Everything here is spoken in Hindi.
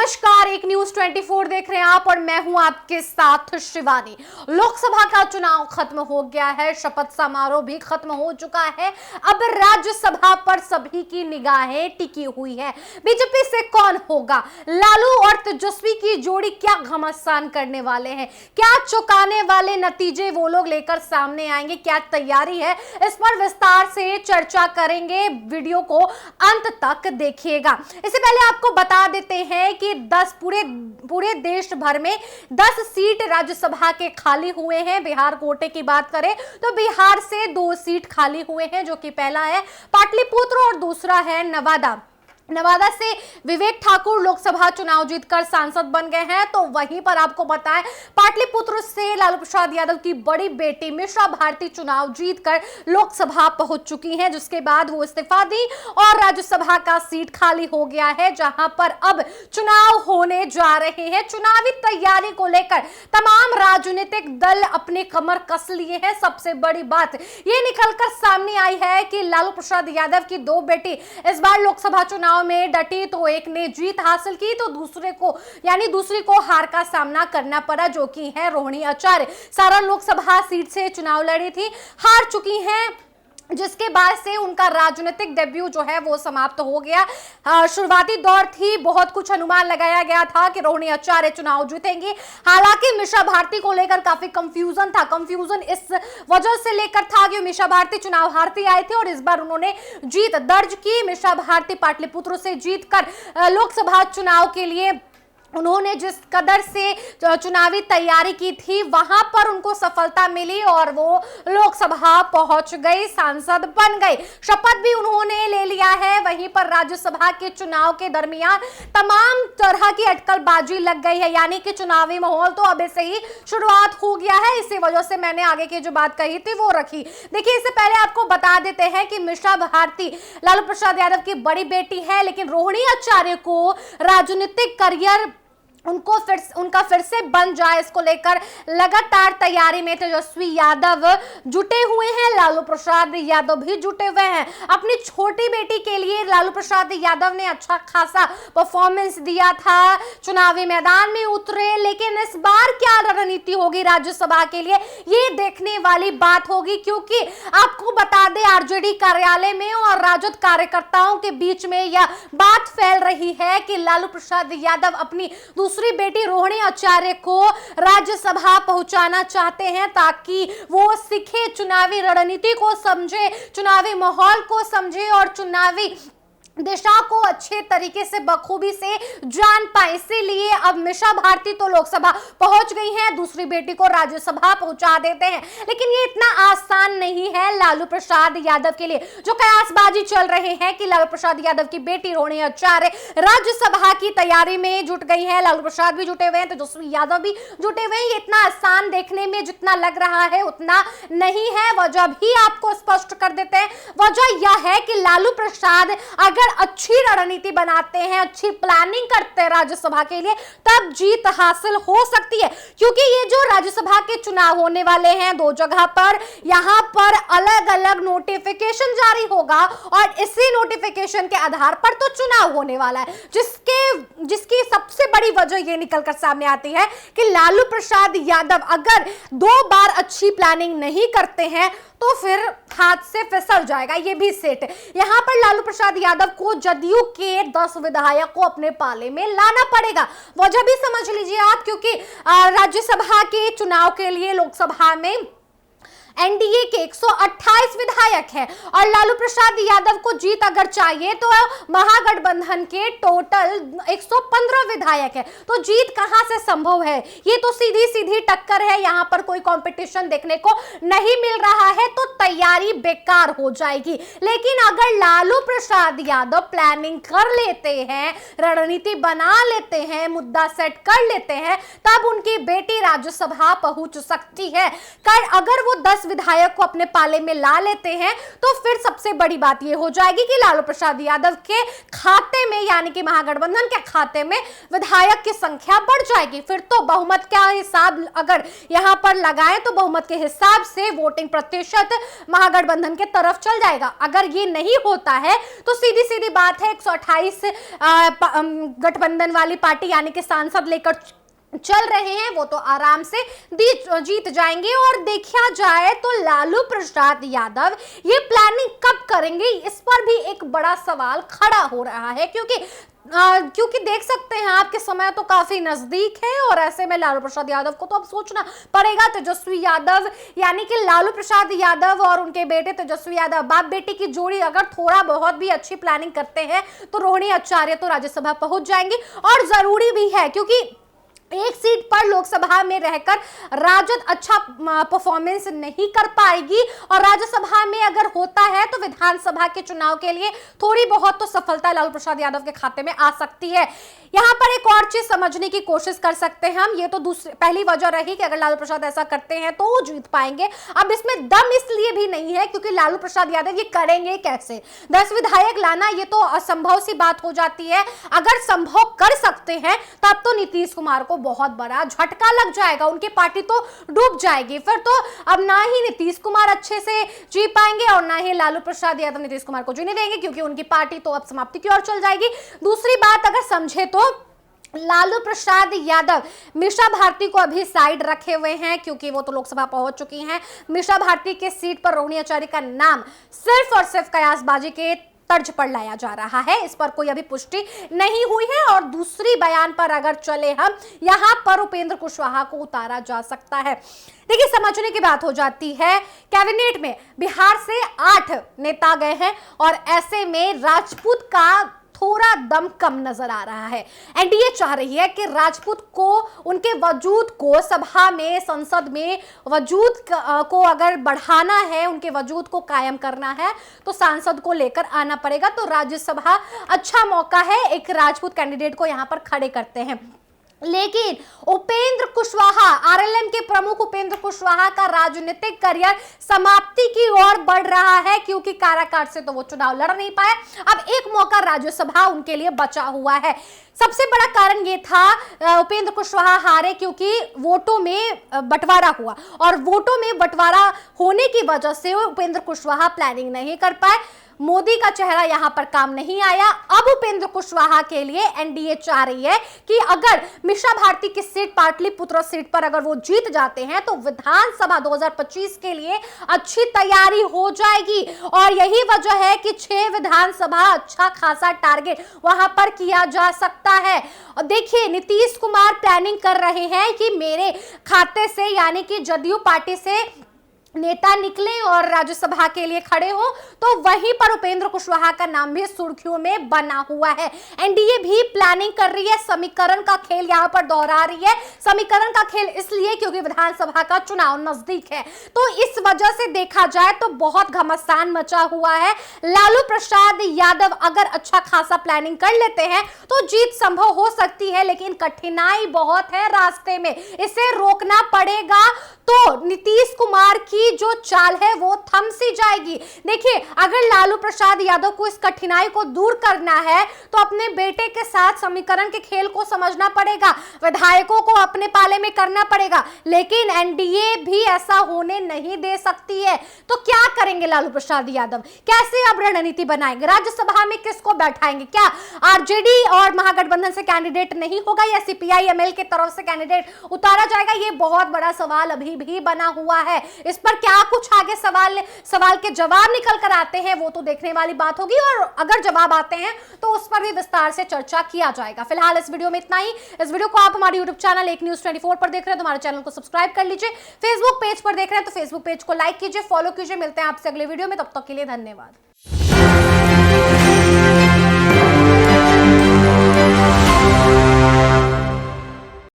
नमस्कार, एक न्यूज 24 देख रहे हैं आप और मैं हूं आपके साथ शिवानी। लोकसभा का चुनाव खत्म हो गया है, शपथ समारोह भी खत्म हो चुका है। अब राज्यसभा पर सभी की निगाहें टिकी हुई है। बीजेपी से कौन होगा, लालू और तेजस्वी की जोड़ी क्या घमासान करने वाले हैं, क्या चौंकाने वाले नतीजे वो लोग लेकर सामने आएंगे, क्या तैयारी है, इस पर विस्तार से चर्चा करेंगे। वीडियो को अंत तक देखिएगा। इससे पहले आपको बता देते हैं कि 10 पूरे देश भर में 10 सीट राज्यसभा के खाली हुए हैं। बिहार कोटे की बात करें तो बिहार से 2 सीट खाली हुए हैं, जो कि पहला है पाटलिपुत्र और दूसरा है नवादा से विवेक ठाकुर लोकसभा चुनाव जीतकर सांसद बन गए हैं। तो वहीं पर आपको बताएं, पाटलिपुत्र से लालू प्रसाद यादव की बड़ी बेटी मीसा भारती चुनाव जीतकर लोकसभा पहुंच चुकी हैं, जिसके बाद वो इस्तीफा दी और राज्यसभा का सीट खाली हो गया है, जहां पर अब चुनाव होने जा रहे हैं। चुनावी तैयारी को लेकर तमाम राजनीतिक दल अपने कमर कस लिए हैं। सबसे बड़ी बात ये निकलकर सामने आई है कि लालू प्रसाद यादव की 2 बेटी इस बार लोकसभा चुनाव में डटी, तो एक ने जीत हासिल की तो दूसरी को हार का सामना करना पड़ा, जो कि है रोहिणी आचार्य। सारण लोकसभा सीट से चुनाव लड़ी थी, हार चुकी हैं, जिसके बाद से उनका राजनीतिक डेब्यू जो है वो समाप्त हो गया। शुरुआती दौर थी, बहुत कुछ अनुमान लगाया गया था कि रोहिणी आचार्य चुनाव जीतेंगी। हालांकि मीसा भारती को लेकर काफी कंफ्यूजन था। कंफ्यूजन इस वजह से लेकर था कि मीसा भारती चुनाव हारती आई थी और इस बार उन्होंने जीत दर्ज की। मीसा भारती पाटलिपुत्र से जीतकर लोकसभा चुनाव के लिए उन्होंने जिस कदर से चुनावी तैयारी की थी, वहां पर उनको सफलता मिली और वो लोकसभा पहुंच गई, सांसद बन गई। शपथ भी उन्होंने ले लिया है। वहीं पर राज्यसभा के चुनाव के दरमियान तमाम तरह की अटकलबाजी लग गई है, यानी कि चुनावी माहौल तो अब से ही शुरुआत हो गया है। इसी वजह से मैंने आगे की जो बात कही थी वो रखी। देखिए, इससे पहले आपको बता देते हैं कि मीसा भारती लालू प्रसाद यादव की बड़ी बेटी है, लेकिन रोहिणी आचार्य को राजनीतिक करियर उनका फिर से बन जाए, इसको लेकर लगातार तैयारी में तेजस्वी यादव जुटे हुए हैं, लालू प्रसाद यादव भी जुटे हुए हैं। अपनी छोटी बेटी के लिए लालू प्रसाद यादव ने अच्छा खासा परफॉर्मेंस दिया था, चुनावी मैदान में उतरे, लेकिन इस बार क्या रणनीति होगी राज्यसभा के लिए, ये देखने वाली बात होगी। क्योंकि आपको बता दें, आरजेडी कार्यालय में और राजद कार्यकर्ताओं के बीच में यह बात फैल रही है कि लालू प्रसाद यादव अपनी दूसरी बेटी रोहिणी आचार्य को राज्यसभा पहुंचाना चाहते हैं, ताकि वो सीखे, चुनावी रणनीति को समझे, चुनावी माहौल को समझे और चुनावी दिशा को अच्छे तरीके से बखूबी से जान पाए। इसीलिए अब मीसा भारती तो लोकसभा पहुंच गई हैं, दूसरी बेटी को राज्यसभा पहुंचा देते हैं। लेकिन ये इतना आसान नहीं है लालू प्रसाद यादव के लिए। जो कयासबाजी चल रहे हैं कि लालू प्रसाद यादव की बेटी रोहिणी आचार्य राज्यसभा की तैयारी में जुट गई है, लालू प्रसाद भी जुटे हुए हैं, तेजस्वी यादव भी जुटे हुए हैं। ये इतना आसान देखने में जितना लग रहा है उतना नहीं है। वजह भी आपको स्पष्ट कर देते हैं। वजह यह है कि लालू प्रसाद अगर अच्छी रणनीति बनाते हैं, अच्छी प्लानिंग करते हैं राज्यसभा के लिए, तब जीत हासिल हो सकती है। क्योंकि ये जो राज्यसभा के चुनाव होने वाले हैं 2 जगह पर, यहां पर अलग अलग नोटिफिकेशन जारी होगा और इसी नोटिफिकेशन के आधार पर तो चुनाव होने वाला है, जिसकी सबसे बड़ी वजह ये निकलकर सामने आती है कि लालू प्रसाद यादव अगर 2 बार अच्छी प्लानिंग नहीं करते हैं तो फिर हाथ से फिसल जाएगा ये भी सेट। यहां पर लालू प्रसाद यादव को जदयू के 10 विधायक को अपने पाले में लाना पड़ेगा। वजह भी समझ लीजिए आप, क्योंकि राज्यसभा के चुनाव के लिए लोकसभा में एनडीए के 128 विधायक हैं और लालू प्रसाद यादव को जीत अगर चाहिए तो महागठबंधन के टोटल 115 विधायक हैं। तो जीत कहां से संभव है? ये तो सीधी सीधी टक्कर है, यहां पर कोई कंपटीशन देखने को नहीं मिल रहा है, तो तैयारी बेकार हो जाएगी। लेकिन अगर लालू प्रसाद यादव प्लानिंग कर लेते हैं, रणनीति बना लेते हैं, मुद्दा सेट कर लेते हैं, तब उनकी बेटी राज्यसभा पहुंच सकती है। अगर वो 10 विधायक को अपने पाले में ला लेते हैं तो फिर सबसे बड़ी बात यह हो जाएगी कि लालू प्रसाद यादव के खाते में, यानी कि महागठबंधन के खाते में विधायक की संख्या बढ़ जाएगी। फिर तो बहुमत का हिसाब अगर यहां पर लगाएं तो बहुमत के हिसाब से वोटिंग प्रतिशत महागठबंधन के तरफ चल जाएगा। अगर ये नहीं होता है तो सीधी सीधी बात है 128 गठबंधन वाली पार्टी यानी कि सांसद लेकर चल रहे हैं वो तो आराम से जीत जाएंगे। और देखा जाए तो लालू प्रसाद यादव ये प्लानिंग कब करेंगे, इस पर भी एक बड़ा सवाल खड़ा हो रहा है, क्योंकि देख सकते हैं आपके समय तो काफी नजदीक है और ऐसे में लालू प्रसाद यादव को तो अब सोचना पड़ेगा। तेजस्वी यादव यानी कि लालू प्रसाद यादव और उनके बेटे तेजस्वी यादव, बाप बेटी की जोड़ी अगर थोड़ा बहुत भी अच्छी प्लानिंग करते हैं तो रोहिणी आचार्य तो राज्यसभा पहुंच जाएंगी। और जरूरी भी है क्योंकि एक सीट पर लोकसभा में रहकर राजद अच्छा परफॉर्मेंस नहीं कर पाएगी और राज्यसभा में अगर होता है तो विधानसभा के चुनाव के लिए थोड़ी बहुत तो सफलता लालू प्रसाद यादव के खाते में आ सकती है। यहां पर एक और चीज समझने की कोशिश कर सकते हैं हम, ये तो पहली वजह रही कि अगर लालू प्रसाद ऐसा करते हैं तो वो जीत पाएंगे। अब इसमें दम इसलिए भी नहीं है क्योंकि लालू प्रसाद यादव ये करेंगे कैसे, 10 विधायक लाना ये तो असंभव सी बात हो जाती है। अगर संभव कर सकते हैं तब तो नीतीश कुमार को बहुत बड़ा झटका लग जाएगा, उनकी पार्टी तो डूब जाएगी। फिर तो अब ना ही नीतीश कुमार अच्छे से जी पाएंगे और ना ही लालू प्रसाद यादव नीतीश कुमार को जीने देंगे क्योंकि उनकी पार्टी तो अब समाप्ति की ओर चल जाएगी। दूसरी बात अगर समझे तो लालू प्रसाद यादव मीसा भारती को अभी साइड रखे हुए हैं क्योंकि वो तो लोकसभा पहुंच चुकी हैं। मीसा भारती के सीट पर रोहिणी आचार्य का नाम सिर्फ और सिर्फ कयासबाजी के तर्ज पर लाया जा रहा है, इस पर कोई अभी पुष्टि नहीं हुई है। और दूसरी बयान पर अगर चले हम, यहां पर उपेंद्र कुशवाहा को उतारा जा सकता है। देखिए समझने की बात हो जाती है, कैबिनेट में बिहार से 8 नेता गए हैं और ऐसे में राजपूत का थोड़ा दम कम नजर आ रहा है। एनडीए चाह रही है कि राजपूत को, उनके वजूद को सभा में, संसद में वजूद को अगर बढ़ाना है, उनके वजूद को कायम करना है तो सांसद को लेकर आना पड़ेगा। तो राज्यसभा अच्छा मौका है, एक राजपूत कैंडिडेट को यहां पर खड़े करते हैं। लेकिन उपेंद्र कुशवाहा, आरएलएम के प्रमुख उपेंद्र कुशवाहा का राजनीतिक करियर समाप्ति की ओर बढ़ रहा है क्योंकि काराकाट से तो वो चुनाव लड़ नहीं पाए। अब एक मौका राज्यसभा उनके लिए बचा हुआ है। सबसे बड़ा कारण ये था उपेंद्र कुशवाहा हारे क्योंकि वोटों में बंटवारा हुआ और वोटों में बंटवारा होने की वजह से उपेंद्र कुशवाहा प्लानिंग नहीं कर पाए। मोदी का चेहरा यहां पर काम नहीं आया। अब उपेंद्र कुशवाहा के लिए एनडीए चाह रही है कि अगर मीसा भारती की सीट, पाटलिपुत्र सीट पर अगर वो जीत जाते हैं तो विधानसभा 2025 के लिए अच्छी तैयारी हो जाएगी। और यही वजह है कि 6 विधानसभा अच्छा खासा टारगेट वहां पर किया जा सकता है। और देखिए नीतीश कुमार प्लानिंग कर रहे हैं कि मेरे खाते से यानी कि जदयू पार्टी से नेता निकले और राज्यसभा के लिए खड़े हो, तो वहीं पर उपेंद्र कुशवाहा का नाम भी सुर्खियों में बना हुआ है। एनडीए भी प्लानिंग कर रही है, समीकरण का खेल यहां पर दोहरा रही है। समीकरण का खेल इसलिए क्योंकि विधानसभा का चुनाव नजदीक है, तो इस वजह से देखा जाए तो बहुत घमासान मचा हुआ है। लालू प्रसाद यादव अगर अच्छा खासा प्लानिंग कर लेते हैं तो जीत संभव हो सकती है, लेकिन कठिनाई बहुत है रास्ते में, इसे रोकना पड़ेगा। तो नीतीश कुमार की जो चाल है वो थम सी जाएगी। देखिए अगर लालू प्रसाद यादव को इस कठिनाई को दूर करना है तो अपने बेटे के साथ समीकरण के खेल को समझना पड़ेगा, विधायकों को अपने पाले में करना पड़ेगा, लेकिन एनडीए भी ऐसा होने नहीं दे सकती है। तो क्या करेंगे लालू प्रसाद यादव, कैसे अब रणनीति बनाएंगे, राज्यसभा में किसको बैठाएंगे, क्या आरजेडी और महागठबंधन से कैंडिडेट नहीं होगा या सीपीआई-एमएल की तरफ से कैंडिडेट उतारा जाएगा, ये बहुत बड़ा सवाल अभी भी बना हुआ है। इस पर क्या कुछ आगे सवाल के जवाब निकल कर आते हैं वो तो देखने वाली बात होगी, और अगर जवाब आते हैं तो उस पर भी विस्तार से चर्चा किया जाएगा। फिलहाल इस वीडियो में इतना ही। इस वीडियो को आप हमारे यूट्यूब चैनल एक न्यूज 24 पर देख रहे हैं तो हमारे चैनल को सब्सक्राइब कर लीजिए। फेसबुक पेज पर देख रहे हैं तो फेसबुक पेज को लाइक कीजिए, फॉलो कीजिए। मिलते हैं आपसे अगले वीडियो में, तब तक के लिए धन्यवाद।